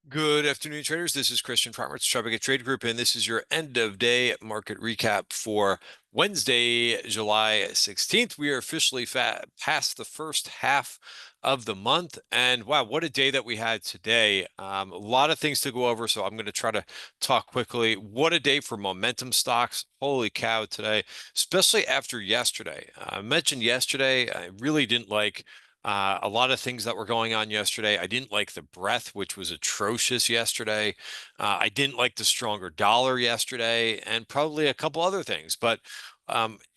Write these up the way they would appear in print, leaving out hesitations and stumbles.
Good afternoon, traders. This is Christian from Tropic Trade Group, and this is your end of day market recap for Wednesday, July 16th. We are officially past the first half of the month, and wow, what a day that we had today. A lot of things to go over, so I'm going to try to talk quickly. What a day for momentum stocks. Holy cow, today, especially after yesterday. I mentioned yesterday, I really didn't like a lot of things that were going on yesterday. I didn't like the breadth, which was atrocious yesterday. I didn't like the stronger dollar yesterday, and probably a couple other things. But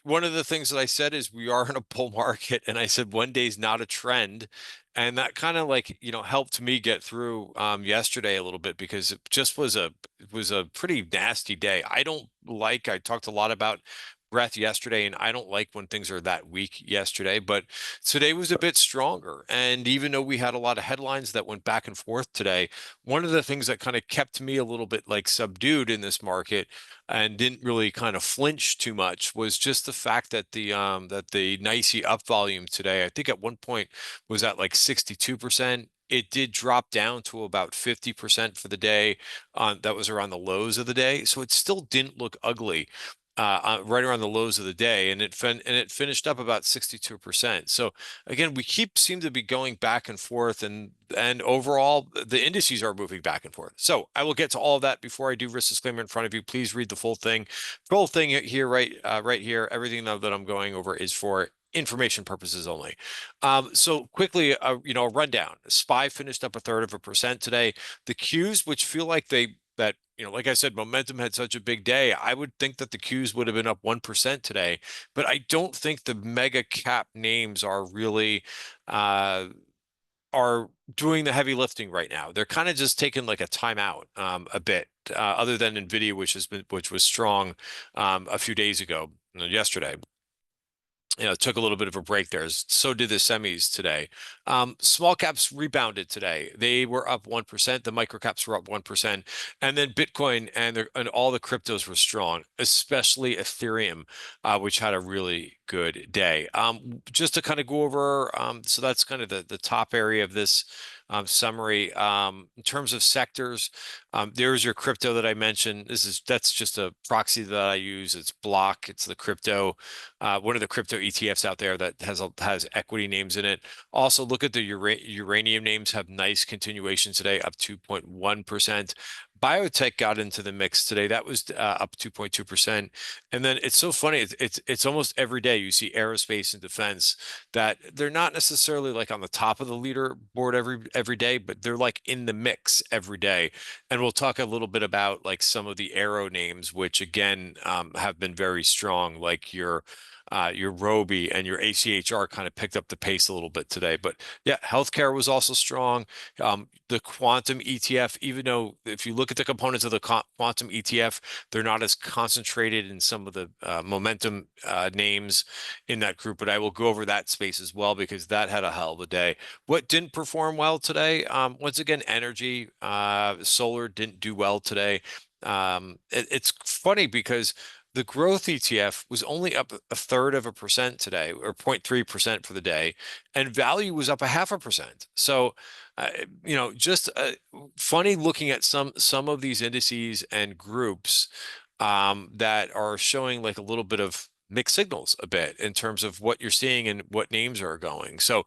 one of the things that I said is we are in a bull market, and I said one day is not a trend. And that kind of like, helped me get through yesterday a little bit because it just was a pretty nasty day. I talked a lot about breadth yesterday, and I don't like when things are that weak yesterday, but today was a bit stronger. And even though we had a lot of headlines that went back and forth today, one of the things that kind of kept me a little bit like subdued in this market and didn't really kind of flinch too much was just the fact that the NYSE up volume today, I think at one point was at like 62%. It did drop down to about 50% for the day. That was around the lows of the day. So it still didn't look ugly right around the lows of the day, and it finished up about 62%. So again, we seem to be going back and forth, and overall the indices are moving back and forth. So I will get to all of that. Before I do, risk disclaimer in front of you, please read the full thing. Full thing here, right here. Everything that I'm going over is for information purposes only. So quickly, a rundown. SPY finished up 1/3% today. The Qs, which feel like like I said, momentum had such a big day. I would think that the Qs would have been up 1% today, but I don't think the mega cap names are really are doing the heavy lifting right now. They're kind of just taking like a timeout a bit, other than Nvidia, which was strong a few days ago, yesterday. Took a little bit of a break there. So did the semis today. Small caps rebounded today. They were up 1%. The micro caps were up 1%. And then Bitcoin and all the cryptos were strong, especially Ethereum, which had a really good day. Just to kind of go over, so that's kind of the top area of this summary. In terms of sectors, there's your crypto that I mentioned. That's just a proxy that I use. It's Block. It's the crypto, one of the crypto ETFs out there that has equity names in it. Also, look at the uranium names have nice continuation today, up 2.1%. Biotech got into the mix today. That was up 2.2%. And then it's so funny. It's almost every day you see aerospace and defense that they're not necessarily like on the top of the leaderboard every day, but they're like in the mix every day. And we'll talk a little bit about like some of the Aero names, which again have been very strong, like your Roby and your ACHR kind of picked up the pace a little bit today. But yeah, healthcare was also strong. The quantum ETF, even though if you look at the components of the quantum ETF, they're not as concentrated in some of the momentum names in that group. But I will go over that space as well because that had a hell of a day. What didn't perform well today? Once again, energy, solar didn't do well today. It's funny because the growth ETF was only up 1/3% today, or 0.3% for the day, and value was up 0.5%. So, just funny looking at some of these indices and groups that are showing like a little bit of mixed signals a bit in terms of what you're seeing and what names are going. So,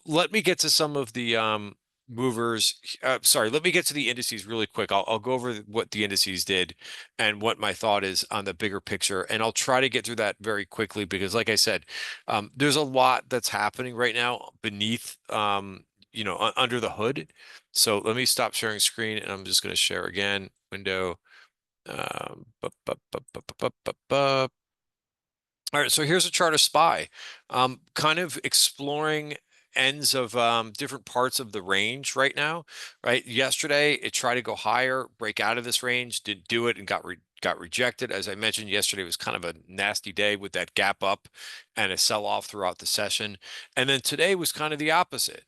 let me get to some of the movers. Sorry, let me get to the indices really quick. I'll go over what the indices did and what my thought is on the bigger picture. And I'll try to get through that very quickly because, like I said, there's a lot that's happening right now beneath, under the hood. So let me stop sharing screen and I'm just going to share again. Window. Um, bup, bup, bup, bup, bup, bup, bup. All right, so here's a chart of SPY, kind of exploring ends of different parts of the range right now, right? Yesterday, it tried to go higher, break out of this range, didn't do it, and got rejected. As I mentioned, yesterday was kind of a nasty day with that gap up and a sell-off throughout the session. And then today was kind of the opposite,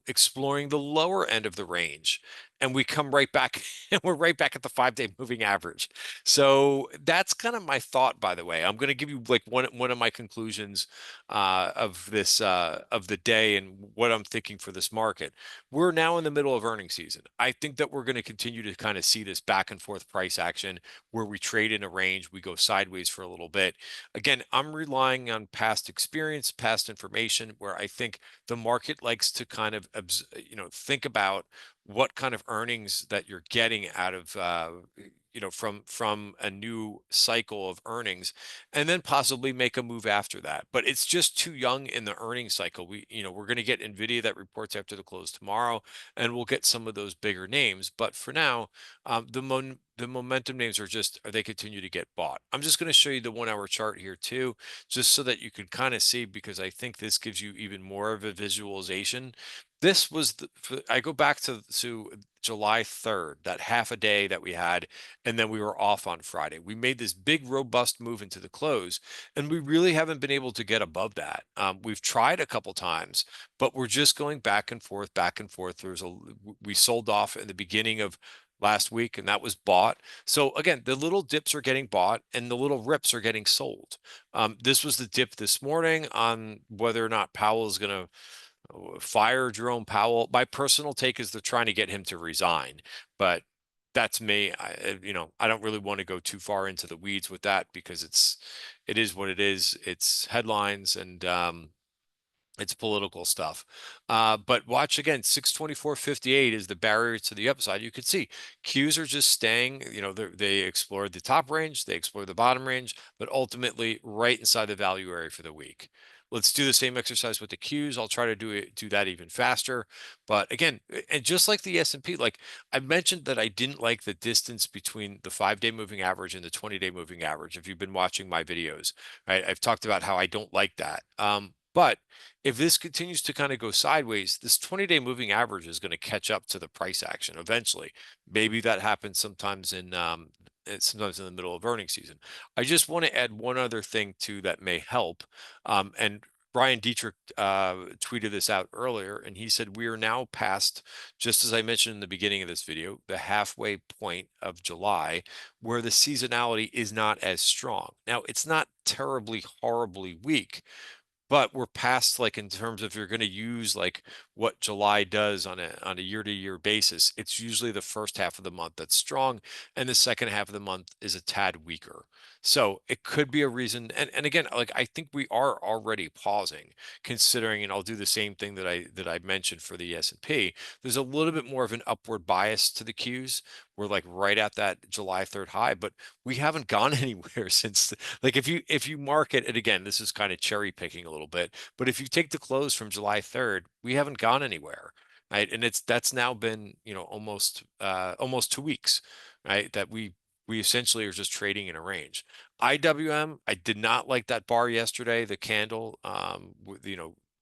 exploring the lower end of the range. and we come right back and we're right back at the 5-day moving average. So that's kind of my thought, by the way. I'm going to give you like one of my conclusions of this of the day and what I'm thinking for this market. We're now in the middle of earnings season. I think that we're going to continue to kind of see this back and forth price action where we trade in a range, we go sideways for a little bit. Again, I'm relying on past experience, past information, where I think the market likes to kind of think about what kind of earnings that you're getting out of from a new cycle of earnings, and then possibly make a move after that. But it's just too young in the earnings cycle. We're going to get Nvidia that reports after the close tomorrow, and we'll get some of those bigger names. But for now, the momentum names are they continue to get bought. I'm just going to show you the 1-hour chart here too, just so that you can kind of see, because I think this gives you even more of a visualization. This was I go back to July 3rd, that half a day that we had, and then we were off on Friday. We made this big robust move into the close, and we really haven't been able to get above that. We've tried a couple times, but we're just going back and forth, back and forth. We sold off in the beginning of last week, and that was bought. So again, the little dips are getting bought and the little rips are getting sold. This was the dip this morning on whether or not Powell is going to fire Jerome Powell. My personal take is they're trying to get him to resign, but that's me. I don't really want to go too far into the weeds with that, because it is what it is. It's headlines, and it's political stuff. But watch again, 624.58 is the barrier to the upside. You could see Qs are just staying, they explored the top range, they explored the bottom range, but ultimately right inside the value area for the week. Let's do the same exercise with the Qs. I'll try to do that even faster. But again, and just like the S&P, like I mentioned that I didn't like the distance between the 5-day moving average and the 20-day moving average. If you've been watching my videos, right, I've talked about how I don't like that. But if this continues to kind of go sideways, this 20-day moving average is going to catch up to the price action eventually. Maybe that happens sometimes in the middle of earnings season. I just want to add one other thing too that may help. And Brian Dietrich tweeted this out earlier, and he said we are now past, just as I mentioned in the beginning of this video, the halfway point of July, where the seasonality is not as strong. Now, it's not terribly, horribly weak, but we're past, like, in terms of, you're going to use like what July does on a year-to-year basis, it's usually the first half of the month that's strong, and the second half of the month is a tad weaker. So it could be a reason. And again, like, I think we are already pausing, considering, and I'll do the same thing that I mentioned for the S&P. There's a little bit more of an upward bias to the Qs. We're like right at that July 3rd high, but we haven't gone anywhere since. Like, if you mark it, and again, this is kind of cherry picking a little bit, but if you take the close from July 3rd, we haven't gone anywhere, right? And that's now been, almost 2 weeks, right? That we essentially are just trading in a range. IWM, I did not like that bar yesterday, the candle, with,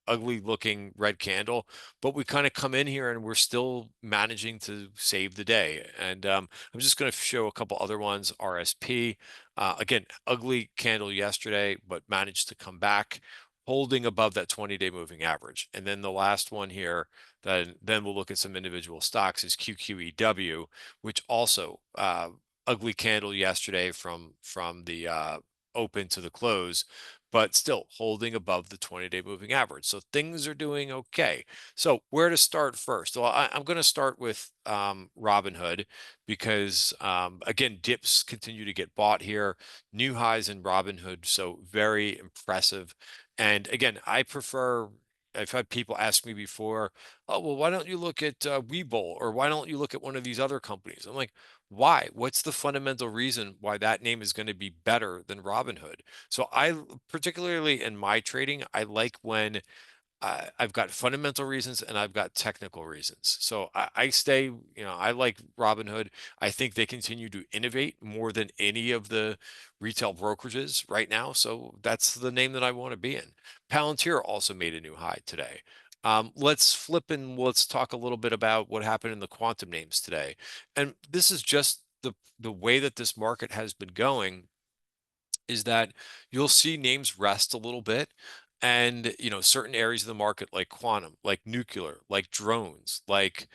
ugly looking red candle, but we kind of come in here and we're still managing to save the day. And I'm just going to show a couple other ones. RSP, again, ugly candle yesterday, but managed to come back, holding above that 20-day moving average. And then the last one here, then we'll look at some individual stocks, is QQEW, which also ugly candle yesterday from the open to the close, but still holding above the 20-day moving average. So things are doing okay. So where to start first? Well, I'm going to start with Robinhood, because again, dips continue to get bought here, new highs in Robinhood, so very impressive. And again, I've had people ask me before, oh, well, why don't you look at Webull, or why don't you look at one of these other companies? I'm like, why? What's the fundamental reason why that name is going to be better than Robinhood? So particularly in my trading, I like when I've got fundamental reasons and I've got technical reasons. So I like Robinhood. I think they continue to innovate more than any of the retail brokerages right now. So that's the name that I want to be in. Palantir also made a new high today. Let's flip and let's talk a little bit about what happened in the quantum names today. And this is just the way that this market has been going, is that you'll see names rest a little bit, and certain areas of the market, like quantum, like nuclear, like drones, like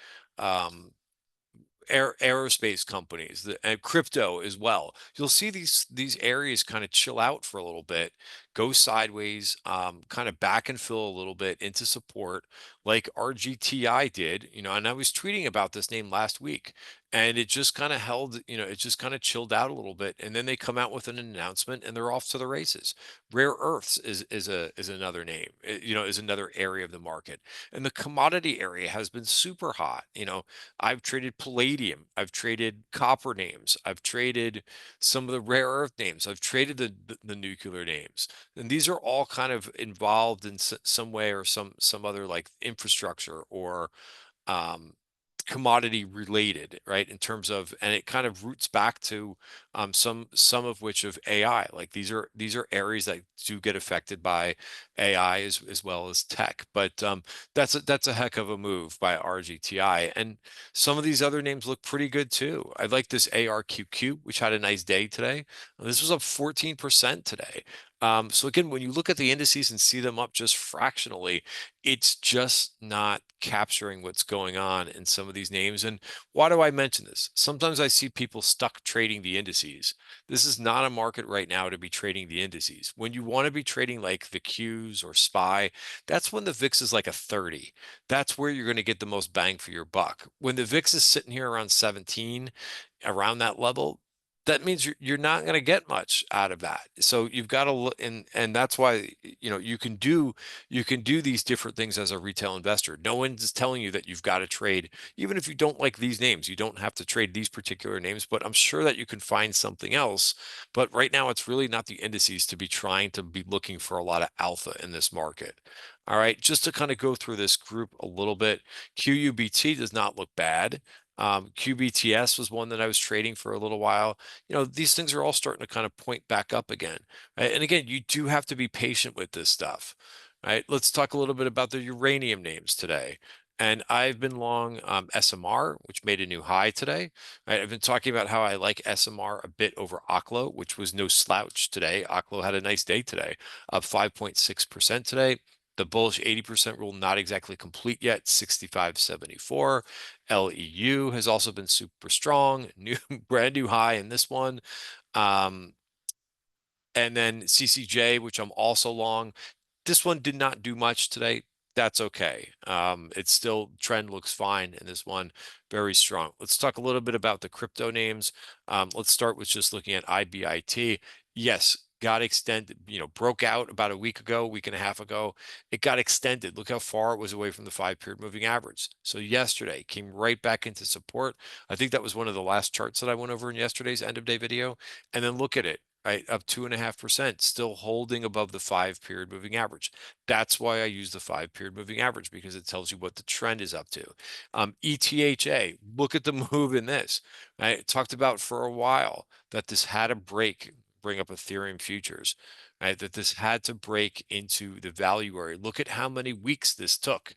aerospace companies, and crypto as well. You'll see these areas kind of chill out for a little bit, go sideways, kind of back and fill a little bit into support, like RGTI did. And I was tweeting about this name last week, and it just kind of held. It just kind of chilled out a little bit, and then they come out with an announcement, and they're off to the races. Rare earths is another name. Is another area of the market, and the commodity area has been super hot. I've traded palladium, I've traded copper names, I've traded some of the rare earth names, I've traded the nuclear names, and these are all kind of involved in some way or some other like infrastructure or um, commodity related, right? In terms of, and it kind of roots back to some of which of AI. Like these are areas that do get affected by AI as well as tech. But that's a heck of a move by RGTI. And some of these other names look pretty good too. I like this ARQQ, which had a nice day today. This was up 14% today. So again, when you look at the indices and see them up just fractionally, it's just not capturing what's going on in some of these names. And why do I mention this? Sometimes I see people stuck trading the indices. This is not a market right now to be trading the indices. When you want to be trading like the Qs or SPY, that's when the VIX is like a 30. That's where you're going to get the most bang for your buck. When the VIX is sitting here around 17, around that level, that means you're not going to get much out of that. So you've got to look, and that's why you can do these different things as a retail investor. No one's telling you that you've got to trade, even if you don't like these names. You don't have to trade these particular names, but I'm sure that you can find something else. But right now, it's really not the indices to be trying to be looking for a lot of alpha in this market. All right, just to kind of go through this group a little bit, QUBT does not look bad. QBTS was one that I was trading for a little while. These things are all starting to kind of point back up again. Right? And again, you do have to be patient with this stuff. Right? Let's talk a little bit about the uranium names today. And I've been long SMR, which made a new high today. Right? I've been talking about how I like SMR a bit over OKLO, which was no slouch today. OKLO had a nice day today, up 5.6% today. The bullish 80% rule not exactly complete yet, 65.74. LEU has also been super strong, brand new high in this one. And then CCJ, which I'm also long. This one did not do much today. That's okay. It's still trend looks fine in this one, very strong. Let's talk a little bit about the crypto names. Let's start with just looking at IBIT. Yes, got extended, broke out about a week and a half ago. It got extended. Look how far it was away from the 5-period moving average. So yesterday came right back into support. I think that was one of the last charts that I went over in yesterday's end of day video. And then look at it. Right, up 2.5%, still holding above the 5-period moving average. That's why I use the 5-period moving average, because it tells you what the trend is up to. ETHA, look at the move in this. I talked about for a while that this had to bring up Ethereum futures, right? That this had to break into the value area. Look at how many weeks this took.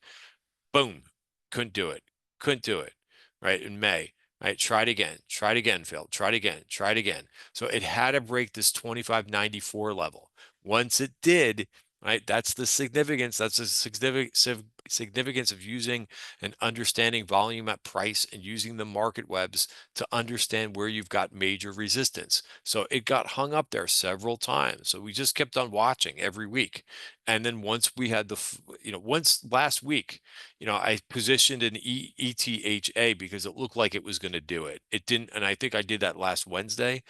Boom, couldn't do it. Couldn't do it, right? In May. Right, tried again, failed, tried again, tried again. So it had to break this 25.94 level. Once it did, right, that's the significance. That's the significance of using and understanding volume at price and using the MarketWebs to understand where you've got major resistance. So it got hung up there several times. So we just kept on watching every week. And then once we had once last week, I positioned an ETHA because it looked like it was going to do it. It didn't, and I think I did that last Wednesday.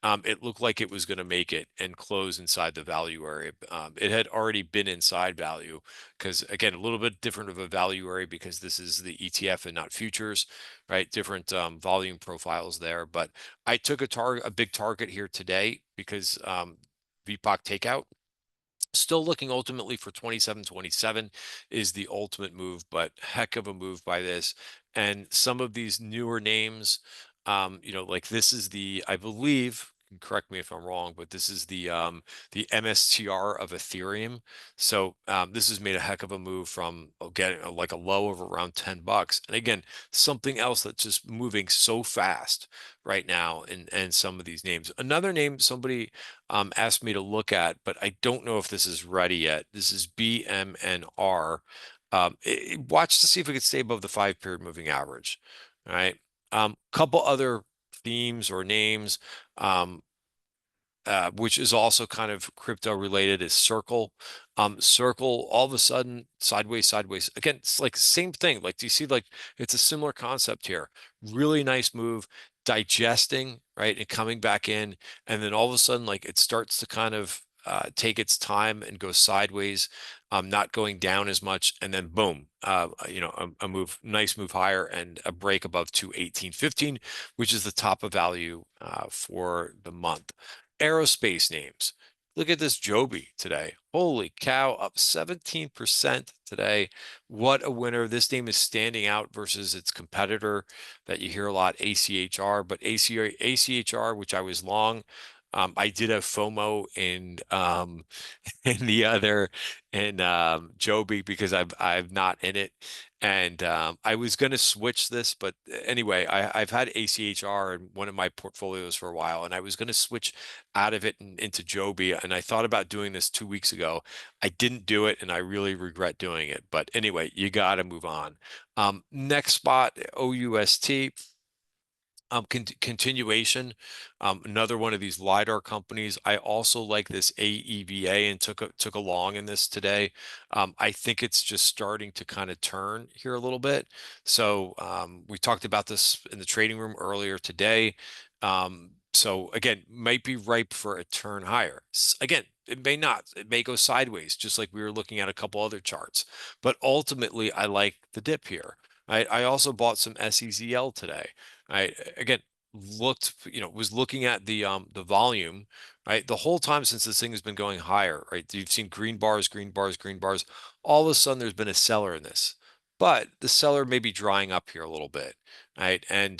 It looked like it was going to make it and close inside the value area. It had already been inside value because, again, a little bit different of a value area because this is the ETF and not futures, right? Different volume profiles there. But I took a big target here today because VPOC takeout. Still looking ultimately for 27.27 is the ultimate move, but heck of a move by this. And some of these newer names, like this is I believe, correct me if I'm wrong, but this is the MSTR of Ethereum. So this has made a heck of a move from getting like a low of around $10. And again, something else that's just moving so fast right now and some of these names. Another name somebody asked me to look at, but I don't know if this is ready yet. This is BMNR. Watch to see if we could stay above the 5-period moving average. All right. Couple other themes or names, which is also kind of crypto related, is Circle. Circle all of a sudden sideways, sideways. Again, it's like same thing. Like, do you see, like, it's a similar concept here. Really nice move, digesting, right, and coming back in, and then all of a sudden, like, it starts to kind of take its time and go sideways, not going down as much, and then boom, a move, nice move higher, and a break above 218.15, which is the top of value for the month. Aerospace names. Look at this JOBY today. Holy cow, up 17% today. What a winner. This name is standing out versus its competitor that you hear a lot, ACHR. But ACHR, which I was long, I did have FOMO in in the other in JOBY because I'm not in it. And I was going to switch this, but anyway, I've had ACHR in one of my portfolios for a while, and I was going to switch out of it and into JOBY. And I thought about doing this 2 weeks ago. I didn't do it, and I really regret doing it. But anyway, you got to move on. Next spot, OUST. Continuation, another one of these LiDAR companies. I also like this AEVA and took a long in this today. I think it's just starting to kind of turn here a little bit. So we talked about this in the trading room earlier today. So again, might be ripe for a turn higher. Again, it may not. It may go sideways, just like we were looking at a couple other charts. But ultimately, I like the dip here. I also bought some SEZL today. I again was looking at the volume, right? The whole time since this thing has been going higher, right? You've seen green bars, green bars, green bars. All of a sudden there's been a seller in this. But the seller may be drying up here a little bit, right? And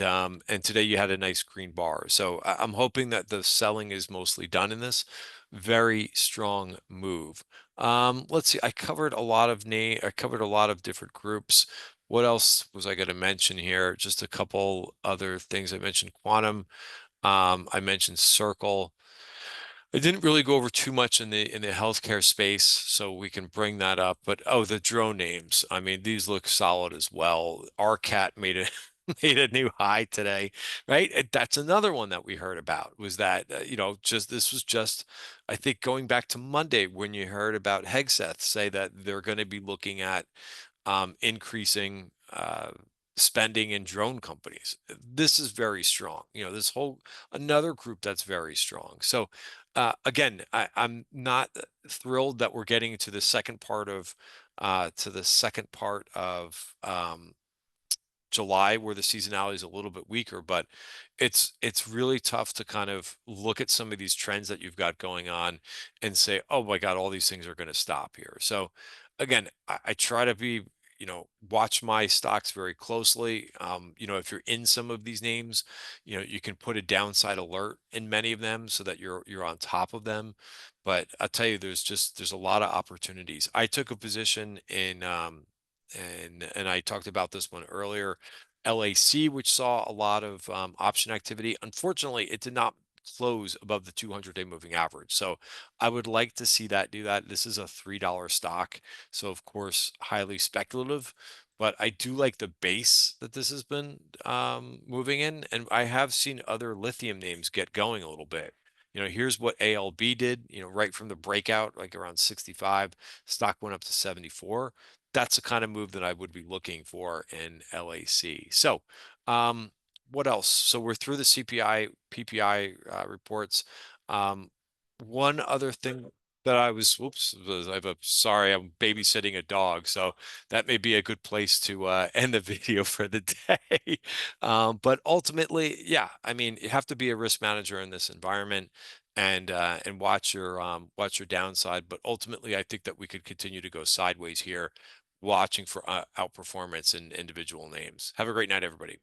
today you had a nice green bar. So I'm hoping that the selling is mostly done in this. Very strong move. Let's see. I covered a lot of different groups. What else was I going to mention here? Just a couple other things. I mentioned quantum. I mentioned Circle. I didn't really go over too much in the healthcare space, so we can bring that up. But oh, the drone names. I mean, these look solid as well. RCAT made a made a new high today, right? That's another one that we heard about. Was that just this was just, I think, going back to Monday when you heard about Hegseth say that they're going to be looking at increasing spending in drone companies. This is very strong. This whole another group that's very strong. So again, I'm not thrilled that we're getting to the second part of July, where the seasonality is a little bit weaker, but it's really tough to kind of look at some of these trends that you've got going on and say, oh my God, all these things are going to stop here. So again, I try to be, watch my stocks very closely. If you're in some of these names, you can put a downside alert in many of them so that you're on top of them. But I'll tell you, there's a lot of opportunities. I took a position in and I talked about this one earlier, LAC, which saw a lot of option activity. Unfortunately, it did not close above the 200-day moving average. So I would like to see that do that. This is a $3 stock. So of course, highly speculative, but I do like the base that this has been moving in. And I have seen other lithium names get going a little bit. Here's what ALB did, right from the breakout, like around 65, stock went up to 74. That's the kind of move that I would be looking for in LAC. So, what else? So we're through the CPI, PPI reports. One other thing that sorry, I'm babysitting a dog, so that may be a good place to end the video for the day. But ultimately, yeah, I mean, you have to be a risk manager in this environment and watch your downside. But ultimately, I think that we could continue to go sideways here, watching for outperformance in individual names. Have a great night, everybody.